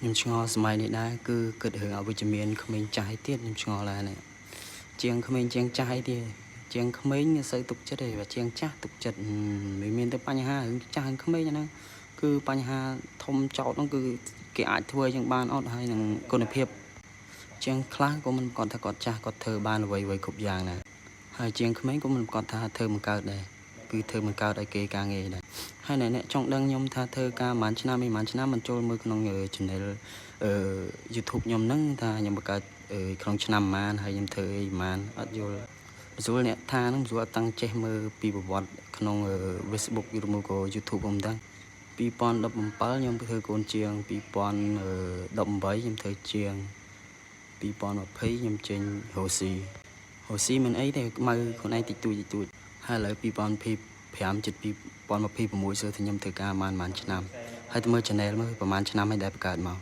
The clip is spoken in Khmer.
ខ្ញុំឆ្ងល់សម័យនេះដែរគឺគិតរឿងអវិជ្ជមានក្មេងចាស់ទៀតខ្ញុំឆ្ងល់ដែរនេះជាងក្មេងជាងចាស់អីទៀតជាងក្មេងមិនសូវទុកចិត្តទេបើជាងចាស់ទុកចិត្តវាមានតែបញ្ហារឿងចាស់រឿងក្មេងហ្នឹងគឺបញ្ហាធំចោតហ្នឹងគឺគេអាចធ្វើយ៉ាងបានអត់ហើយនឹងគុណភាពជាងខ្លះក៏មិនប្រកាសថាគាត់ចាស់គាត់ធ្វើបានអ្វីៗគ្រប់យ៉ាងដែរហើយជាងក្មេងក៏មិនប្រកាសថាធ្វើមិនកើតដែរគឺធ្វើមិនកើតឲ្យគេការងារដែរហើយអ្នកចង់ដឹងខ្ញុំថាធ្វើការប្រហែលឆ្នាំមិនចូលមើលក្នុង channel YouTube ខ្ញុំហ្នឹងថាខ្ញុំបង្កើតក្នុងឆ្នាំប៉ុន្មានហើយខ្ញុំធ្វើអីប៉ុន្មានអត់យល់ស្រួលអ្នកថាហ្នឹងស្រួលតាំងចេះមើលពីប្រវត្តិក្នុង Facebook ឬមួយក៏ YouTube ខ្ញុំតាំង2017ខ្ញុំធ្វើកូនជាង2018ខ្ញុំធ្វើជាង2020ខ្ញុំចេញរ៉ូស៊ីមិនអីទេខ្មៅខ្លួនឯងតិចតួចហើយឥឡូវ2025ជិត2026សួរថាខ្ញុំធ្វើការប៉ុន្មានឆ្នាំហើយទៅមើល channel មើលប្រហែលឆ្នាំហើយដែលបង្កើតមក